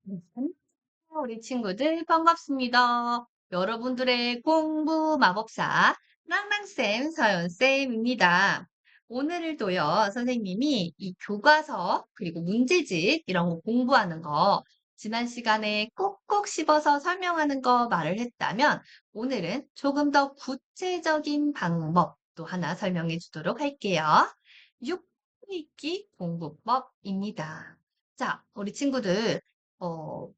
네. 우리 친구들 반갑습니다. 여러분들의 공부 마법사 랑랑쌤, 서연쌤입니다. 오늘도요, 선생님이 이 교과서, 그리고 문제집, 이런 거 공부하는 거, 지난 시간에 꼭꼭 씹어서 설명하는 거 말을 했다면, 오늘은 조금 더 구체적인 방법 또 하나 설명해 주도록 할게요. 육읽기 공부법입니다. 자, 우리 친구들, 어,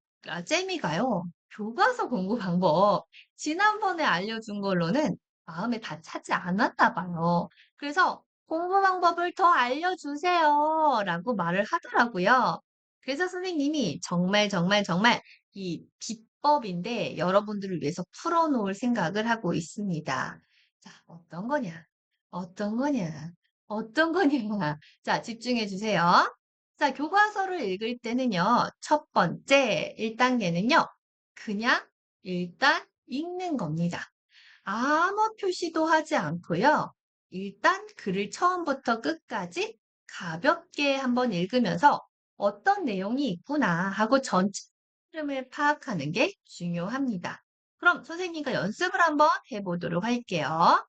잼이가요, 교과서 공부 방법, 지난번에 알려준 걸로는 마음에 다 차지 않았나 봐요. 그래서 공부 방법을 더 알려주세요. 라고 말을 하더라고요. 그래서 선생님이 정말, 정말, 정말 이 비법인데 여러분들을 위해서 풀어놓을 생각을 하고 있습니다. 자, 어떤 거냐? 어떤 거냐? 어떤 거냐? 자, 집중해 주세요. 자, 교과서를 읽을 때는요, 첫 번째 1단계는요, 그냥 일단 읽는 겁니다. 아무 표시도 하지 않고요. 일단 글을 처음부터 끝까지 가볍게 한번 읽으면서 어떤 내용이 있구나 하고 전체 흐름을 파악하는 게 중요합니다. 그럼 선생님과 연습을 한번 해보도록 할게요.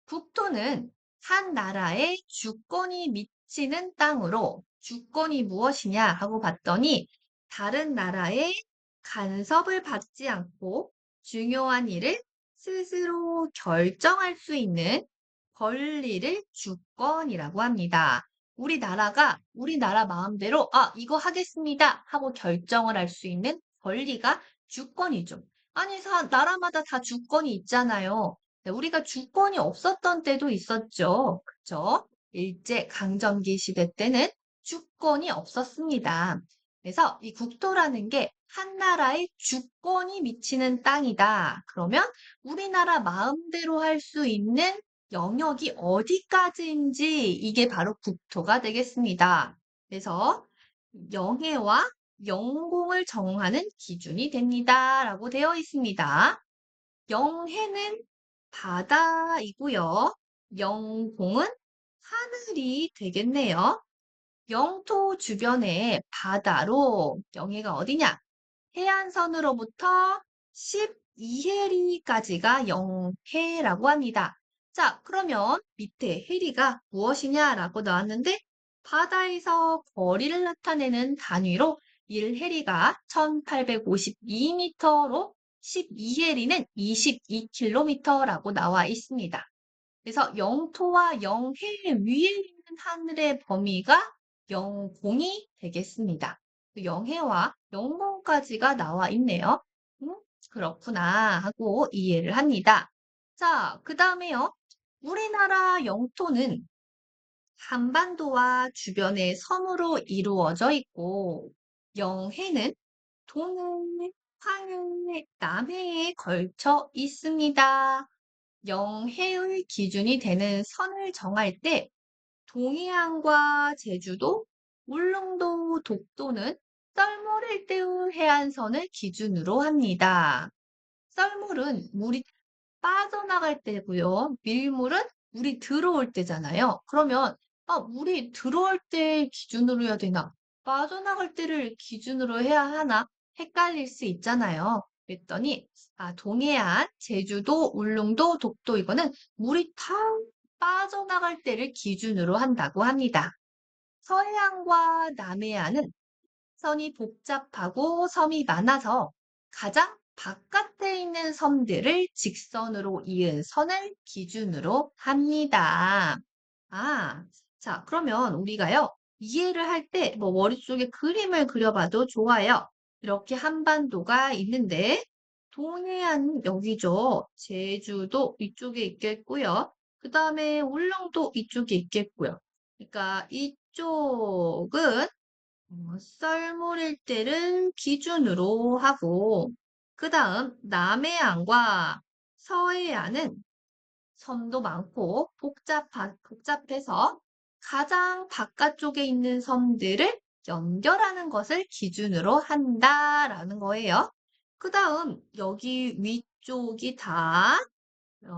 국토는 한 나라의 주권이 미치는 땅으로 주권이 무엇이냐 하고 봤더니 다른 나라의 간섭을 받지 않고 중요한 일을 스스로 결정할 수 있는 권리를 주권이라고 합니다. 우리나라가 우리나라 마음대로 이거 하겠습니다 하고 결정을 할 수 있는 권리가 주권이죠. 아니, 나라마다 다 주권이 있잖아요. 네, 우리가 주권이 없었던 때도 있었죠. 그쵸? 일제 강점기 시대 때는 주권이 없었습니다. 그래서 이 국토라는 게 한 나라의 주권이 미치는 땅이다. 그러면 우리나라 마음대로 할 수 있는 영역이 어디까지인지 이게 바로 국토가 되겠습니다. 그래서 영해와 영공을 정하는 기준이 됩니다. 라고 되어 있습니다. 영해는 바다이고요. 영공은 하늘이 되겠네요. 영토 주변의 바다로 영해가 어디냐? 해안선으로부터 12해리까지가 영해라고 합니다. 자, 그러면 밑에 해리가 무엇이냐라고 나왔는데 바다에서 거리를 나타내는 단위로 1해리가 1852m로 12해리는 22km라고 나와 있습니다. 그래서 영토와 영해 위에 있는 하늘의 범위가 영공이 되겠습니다. 영해와 영공까지가 나와 있네요. 음, 그렇구나 하고 이해를 합니다. 자, 그 다음에요. 우리나라 영토는 한반도와 주변의 섬으로 이루어져 있고, 영해는 동해, 황해, 남해에 걸쳐 있습니다. 영해의 기준이 되는 선을 정할 때 동해안과 제주도, 울릉도, 독도는 썰물일 때의 해안선을 기준으로 합니다. 썰물은 물이 빠져나갈 때고요. 밀물은 물이 들어올 때잖아요. 그러면 물이 들어올 때 기준으로 해야 되나? 빠져나갈 때를 기준으로 해야 하나? 헷갈릴 수 있잖아요. 그랬더니 동해안, 제주도, 울릉도, 독도 이거는 물이 다 빠져나갈 때를 기준으로 한다고 합니다. 서해안과 남해안은 선이 복잡하고 섬이 많아서 가장 바깥에 있는 섬들을 직선으로 이은 선을 기준으로 합니다. 아, 자, 그러면 우리가요, 이해를 할 때, 머릿속에 그림을 그려봐도 좋아요. 이렇게 한반도가 있는데, 동해안 여기죠. 제주도 이쪽에 있겠고요. 그 다음에 울릉도 이쪽에 있겠고요. 그러니까 이쪽은 썰물일 때를 기준으로 하고, 그 다음 남해안과 서해안은 섬도 많고 복잡해서 가장 바깥쪽에 있는 섬들을 연결하는 것을 기준으로 한다라는 거예요. 그 다음 여기 위쪽이 다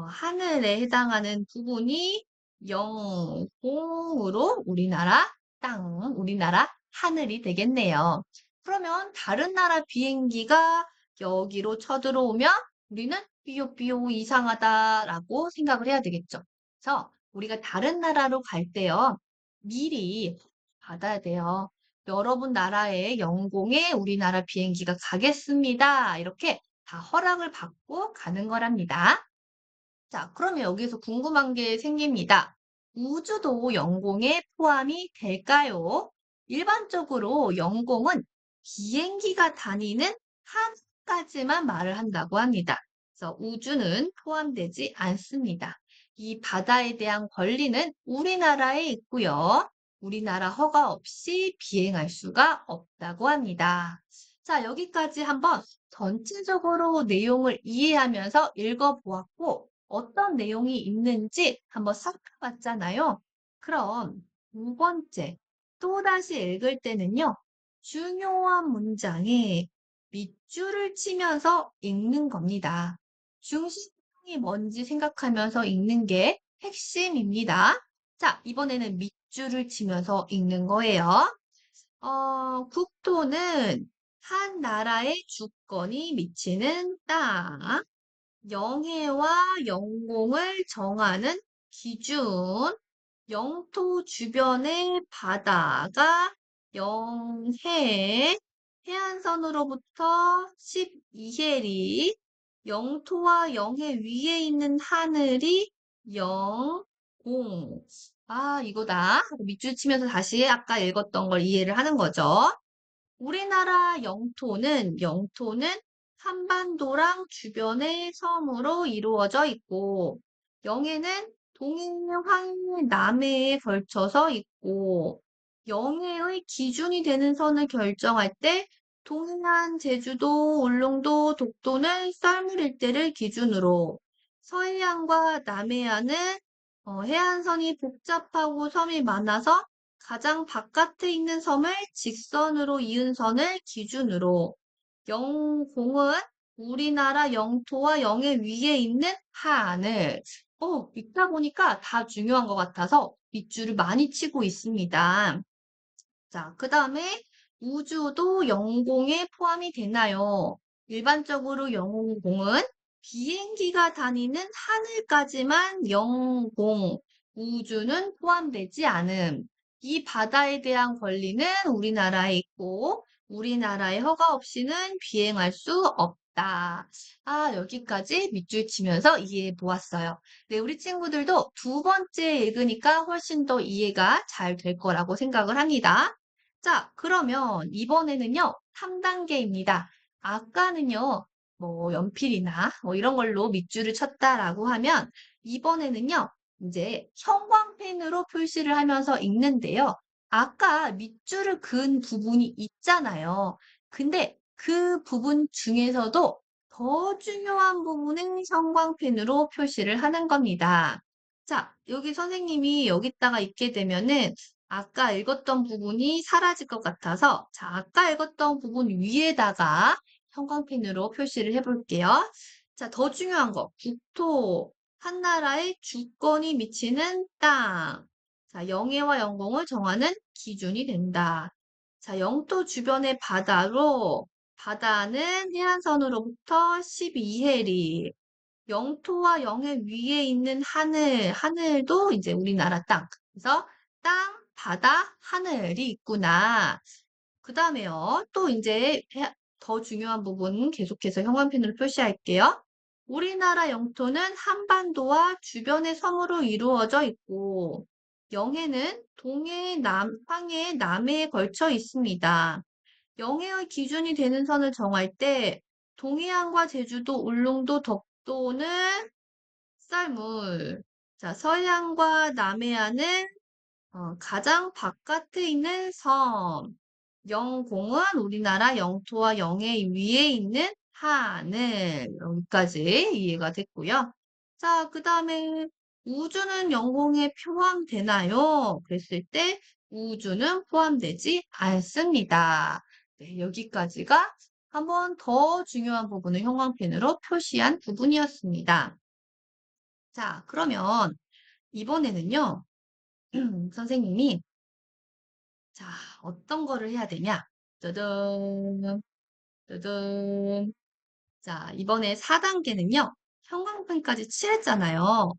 하늘에 해당하는 부분이 영공으로 우리나라 땅, 우리나라 하늘이 되겠네요. 그러면 다른 나라 비행기가 여기로 쳐들어오면 우리는 삐요삐요 이상하다라고 생각을 해야 되겠죠. 그래서 우리가 다른 나라로 갈 때요. 미리 받아야 돼요. 여러분 나라의 영공에 우리나라 비행기가 가겠습니다. 이렇게 다 허락을 받고 가는 거랍니다. 자, 그러면 여기서 궁금한 게 생깁니다. 우주도 영공에 포함이 될까요? 일반적으로 영공은 비행기가 다니는 하늘까지만 말을 한다고 합니다. 그래서 우주는 포함되지 않습니다. 이 바다에 대한 권리는 우리나라에 있고요. 우리나라 허가 없이 비행할 수가 없다고 합니다. 자, 여기까지 한번 전체적으로 내용을 이해하면서 읽어보았고, 어떤 내용이 있는지 한번 살펴봤잖아요. 그럼 두 번째, 또다시 읽을 때는요, 중요한 문장에 밑줄을 치면서 읽는 겁니다. 중심이 뭔지 생각하면서 읽는 게 핵심입니다. 자, 이번에는 밑줄을 치면서 읽는 거예요. 국토는 한 나라의 주권이 미치는 땅. 영해와 영공을 정하는 기준, 영토 주변의 바다가 영해, 해안선으로부터 12해리, 영토와 영해 위에 있는 하늘이 영공. 아, 이거다. 밑줄 치면서 다시 아까 읽었던 걸 이해를 하는 거죠. 우리나라 영토는 한반도랑 주변의 섬으로 이루어져 있고, 영해는 동해, 황해, 남해에 걸쳐서 있고, 영해의 기준이 되는 선을 결정할 때 동해안, 제주도, 울릉도, 독도는 썰물 일대를 기준으로, 서해안과 남해안은 해안선이 복잡하고 섬이 많아서 가장 바깥에 있는 섬을 직선으로 이은 선을 기준으로 영공은 우리나라 영토와 영해 위에 있는 하안을 읽다 보니까 다 중요한 것 같아서 밑줄을 많이 치고 있습니다. 자, 그 다음에 우주도 영공에 포함이 되나요? 일반적으로 영공은 비행기가 다니는 하늘까지만 영공, 우주는 포함되지 않음. 이 바다에 대한 권리는 우리나라에 있고, 우리나라의 허가 없이는 비행할 수 없다. 아, 여기까지 밑줄 치면서 이해해 보았어요. 네, 우리 친구들도 두 번째 읽으니까 훨씬 더 이해가 잘 될 거라고 생각을 합니다. 자, 그러면 이번에는요, 3단계입니다. 아까는요, 뭐, 연필이나 뭐 이런 걸로 밑줄을 쳤다라고 하면, 이번에는요, 이제 형광펜으로 표시를 하면서 읽는데요. 아까 밑줄을 그은 부분이 있잖아요. 근데 그 부분 중에서도 더 중요한 부분은 형광펜으로 표시를 하는 겁니다. 자, 여기 선생님이 여기다가 있게 되면은 아까 읽었던 부분이 사라질 것 같아서 자, 아까 읽었던 부분 위에다가 형광펜으로 표시를 해볼게요. 자, 더 중요한 거, 국토, 한 나라의 주권이 미치는 땅. 자, 영해와 영공을 정하는 기준이 된다. 자, 영토 주변의 바다로, 바다는 해안선으로부터 12해리, 영토와 영해 위에 있는 하늘도 이제 우리나라 땅. 그래서 땅, 바다, 하늘이 있구나. 그 다음에요. 또 이제 더 중요한 부분 계속해서 형광펜으로 표시할게요. 우리나라 영토는 한반도와 주변의 섬으로 이루어져 있고, 영해는 동해, 황해, 남해에 걸쳐 있습니다. 영해의 기준이 되는 선을 정할 때 동해안과 제주도, 울릉도, 덕도는 쌀물. 자, 서해안과 남해안은 가장 바깥에 있는 섬. 영공은 우리나라 영토와 영해 위에 있는 하늘. 여기까지 이해가 됐고요. 자, 그 다음에 우주는 영공에 포함되나요? 그랬을 때 우주는 포함되지 않습니다. 네, 여기까지가 한 번 더 중요한 부분을 형광펜으로 표시한 부분이었습니다. 자, 그러면 이번에는요, 선생님이, 자, 어떤 거를 해야 되냐? 짜잔, 짜잔. 자, 이번에 4단계는요. 형광펜까지 칠했잖아요.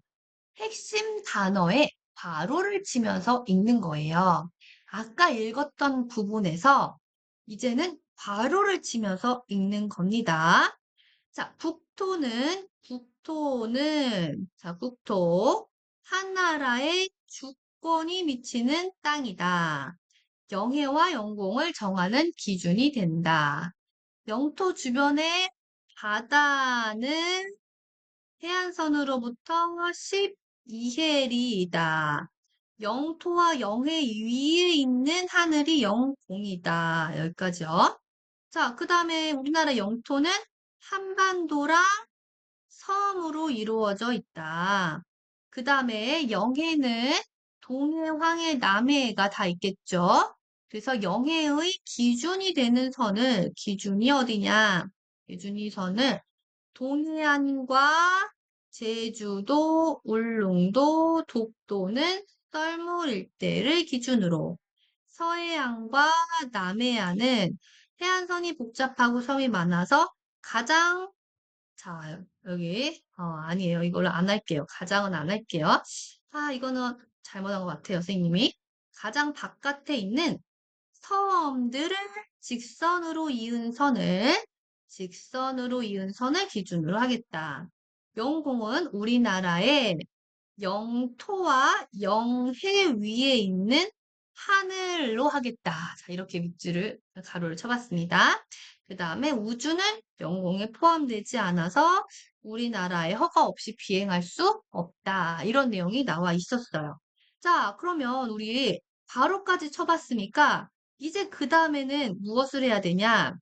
핵심 단어에 괄호를 치면서 읽는 거예요. 아까 읽었던 부분에서 이제는 괄호를 치면서 읽는 겁니다. 자, 국토. 한 나라의 주권이 미치는 땅이다. 영해와 영공을 정하는 기준이 된다. 영토 주변의 바다는 해안선으로부터 12해리이다. 영토와 영해 위에 있는 하늘이 영공이다. 여기까지요. 자, 그 다음에 우리나라 영토는 한반도랑 섬으로 이루어져 있다. 그 다음에 영해는 동해, 황해, 남해가 다 있겠죠. 그래서 영해의 기준이 되는 기준이 어디냐? 기준이 선을 동해안과 제주도, 울릉도, 독도는 썰물 일대를 기준으로 서해안과 남해안은 해안선이 복잡하고 섬이 많아서 가장 자, 여기 아니에요. 이걸로 안 할게요. 가장은 안 할게요. 아, 이거는 잘못한 것 같아요, 선생님이. 가장 바깥에 있는 섬들을 직선으로 이은 선을 기준으로 하겠다. 영공은 우리나라의 영토와 영해 위에 있는 하늘로 하겠다. 자, 이렇게 가로를 쳐봤습니다. 그 다음에 우주는 영공에 포함되지 않아서 우리나라에 허가 없이 비행할 수 없다. 이런 내용이 나와 있었어요. 자, 그러면 우리 가로까지 쳐봤으니까 이제 그 다음에는 무엇을 해야 되냐?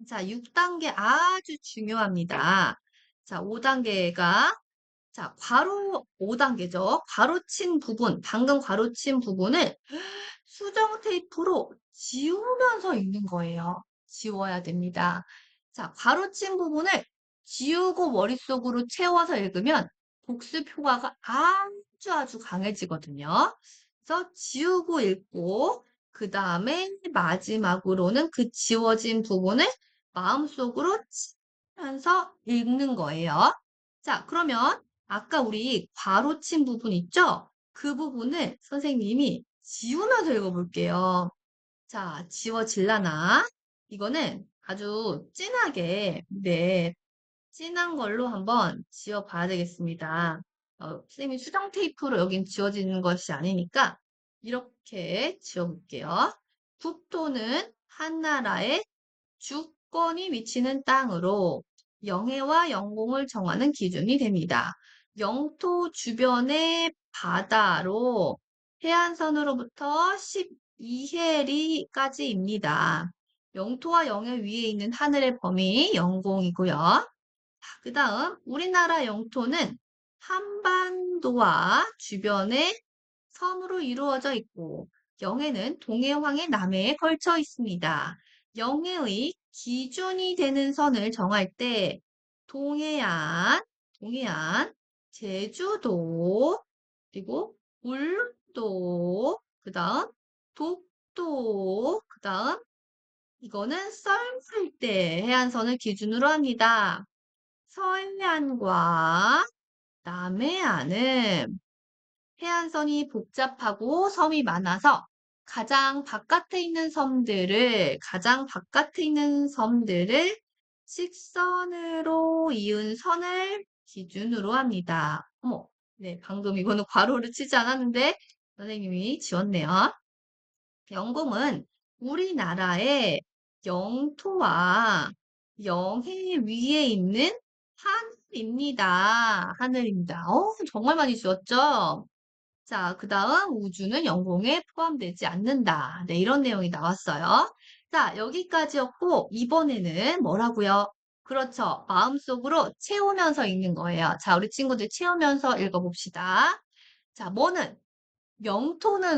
자, 6단계 아주 중요합니다. 자, 5단계가 자, 괄호 5단계죠. 방금 괄호친 부분을 수정 테이프로 지우면서 읽는 거예요. 지워야 됩니다. 자, 괄호친 부분을 지우고 머릿속으로 채워서 읽으면 복습 효과가 아주 강해지거든요. 그래서 지우고 읽고, 그 다음에 마지막으로는 그 지워진 부분을 마음속으로 치면서 읽는 거예요. 자, 그러면 아까 우리 괄호 친 부분 있죠? 그 부분을 선생님이 지우면서 읽어볼게요. 자, 지워질라나? 이거는 아주 진하게, 네, 진한 걸로 한번 지워봐야 되겠습니다. 선생님이 수정 테이프로 여긴 지워지는 것이 아니니까 이렇게 지워볼게요. 국토는 한 나라의 주권이 위치는 땅으로 영해와 영공을 정하는 기준이 됩니다. 영토 주변의 바다로 해안선으로부터 12해리까지입니다. 영토와 영해 위에 있는 하늘의 범위 영공이고요. 그 다음 우리나라 영토는 한반도와 주변의 섬으로 이루어져 있고 영해는 동해, 황해, 남해에 걸쳐 있습니다. 영해의 기준이 되는 선을 정할 때 동해안, 제주도, 그리고 울릉도, 그 다음 독도, 그 다음 이거는 썰물 때 해안선을 기준으로 합니다. 서해안과 남해안은 해안선이 복잡하고 섬이 많아서 가장 바깥에 있는 섬들을 직선으로 이은 선을 기준으로 합니다. 어머, 네, 방금 이거는 괄호를 치지 않았는데 선생님이 지웠네요. 영공은 우리나라의 영토와 영해 위에 있는 하늘입니다. 정말 많이 지웠죠? 자, 그 다음 우주는 영공에 포함되지 않는다. 네, 이런 내용이 나왔어요. 자, 여기까지였고, 이번에는 뭐라고요? 그렇죠. 마음속으로 채우면서 읽는 거예요. 자, 우리 친구들 채우면서 읽어봅시다. 자,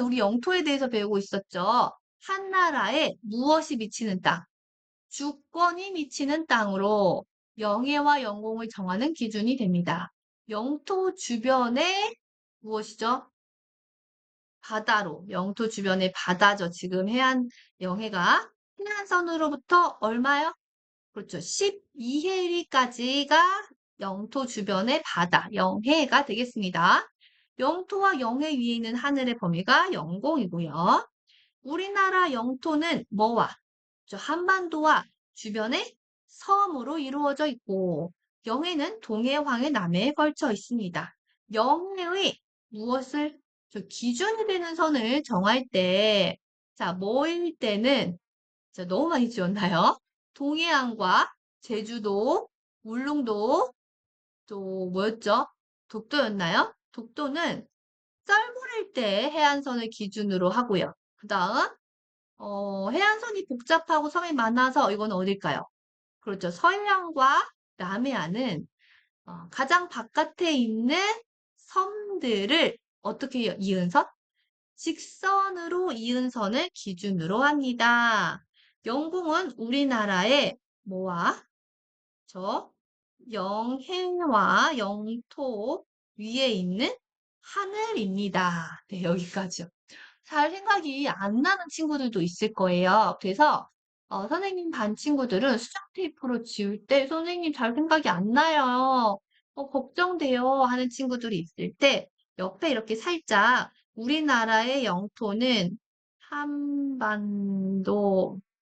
우리 영토에 대해서 배우고 있었죠. 한 나라에 무엇이 미치는 땅? 주권이 미치는 땅으로 영해와 영공을 정하는 기준이 됩니다. 영토 주변에 무엇이죠? 바다로, 영토 주변의 바다죠. 지금 영해가 해안선으로부터 얼마요? 그렇죠. 12해리까지가 영토 주변의 바다, 영해가 되겠습니다. 영토와 영해 위에 있는 하늘의 범위가 영공이고요. 우리나라 영토는 뭐와 저 한반도와 주변의 섬으로 이루어져 있고 영해는 동해황해 남해에 걸쳐 있습니다. 영해의 무엇을 기준이 되는 선을 정할 때 뭐일 때는 너무 많이 지웠나요? 동해안과 제주도, 울릉도, 또 뭐였죠? 독도였나요? 독도는 썰물일 때 해안선을 기준으로 하고요. 그 다음 해안선이 복잡하고 섬이 많아서 이건 어딜까요? 그렇죠. 서해안과 남해안은 가장 바깥에 있는 섬들을 어떻게 이은 선? 직선으로 이은 선을 기준으로 합니다. 영공은 우리나라의 뭐와 저 영해와 영토 위에 있는 하늘입니다. 네, 여기까지요. 잘 생각이 안 나는 친구들도 있을 거예요. 그래서 선생님 반 친구들은 수정 테이프로 지울 때 선생님 잘 생각이 안 나요. 걱정돼요 하는 친구들이 있을 때 옆에 이렇게 살짝 우리나라의 영토는 한반도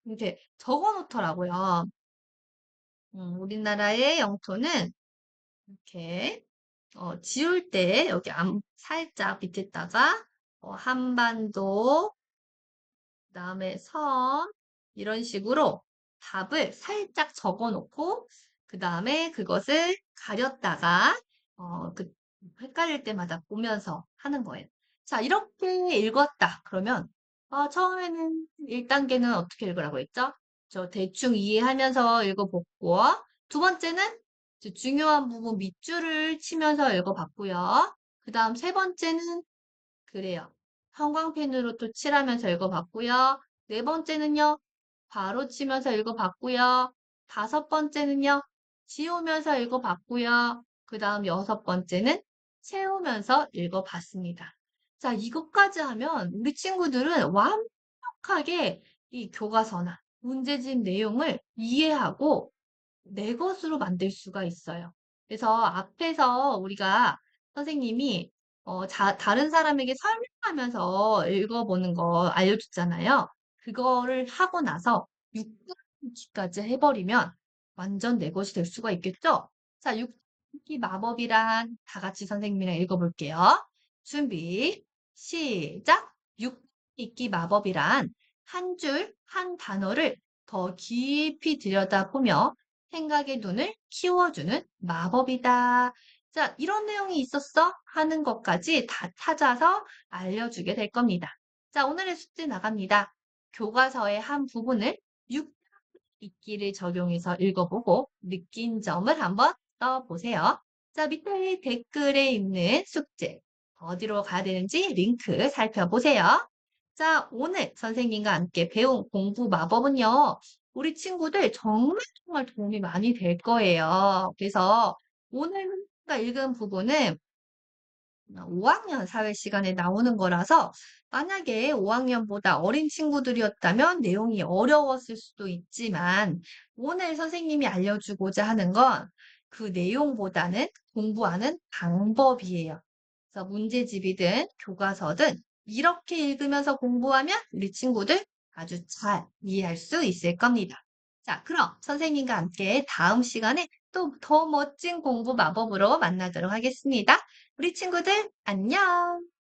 이렇게 적어 놓더라고요. 우리나라의 영토는 이렇게 지울 때 여기 살짝 밑에다가 한반도 그다음에 섬 이런 식으로 답을 살짝 적어 놓고 그다음에 그것을 가렸다가 그 헷갈릴 때마다 보면서 하는 거예요. 자, 이렇게 읽었다. 그러면 처음에는 1단계는 어떻게 읽으라고 했죠? 저 대충 이해하면서 읽어보고 두 번째는 중요한 부분 밑줄을 치면서 읽어봤고요. 그 다음 세 번째는 그래요. 형광펜으로 또 칠하면서 읽어봤고요. 네 번째는요. 바로 치면서 읽어봤고요. 다섯 번째는요. 지우면서 읽어봤고요. 그 다음 여섯 번째는 채우면서 읽어봤습니다. 자, 이것까지 하면 우리 친구들은 완벽하게 이 교과서나 문제집 내용을 이해하고 내 것으로 만들 수가 있어요. 그래서 앞에서 우리가 선생님이 다른 사람에게 설명하면서 읽어보는 거 알려줬잖아요. 그거를 하고 나서 6분기까지 해버리면 완전 내 것이 될 수가 있겠죠? 자, 6분기 마법이란 다 같이 선생님이랑 읽어볼게요. 준비, 시작! 6분기 마법이란 한 줄, 한 단어를 더 깊이 들여다보며 생각의 눈을 키워주는 마법이다. 자, 이런 내용이 있었어? 하는 것까지 다 찾아서 알려주게 될 겁니다. 자, 오늘의 숙제 나갑니다. 교과서의 한 부분을 6읽기를 적용해서 읽어보고 느낀 점을 한번 써보세요. 자, 밑에 댓글에 있는 숙제 어디로 가야 되는지 링크 살펴보세요. 자, 오늘 선생님과 함께 배운 공부 마법은요. 우리 친구들 정말 도움이 많이 될 거예요. 그래서 오늘 우리가 읽은 부분은 5학년 사회 시간에 나오는 거라서 만약에 5학년보다 어린 친구들이었다면 내용이 어려웠을 수도 있지만 오늘 선생님이 알려주고자 하는 건 그 내용보다는 공부하는 방법이에요. 그래서 문제집이든 교과서든 이렇게 읽으면서 공부하면 우리 친구들 아주 잘 이해할 수 있을 겁니다. 자, 그럼 선생님과 함께 다음 시간에 또 더 멋진 공부 마법으로 만나도록 하겠습니다. 우리 친구들, 안녕!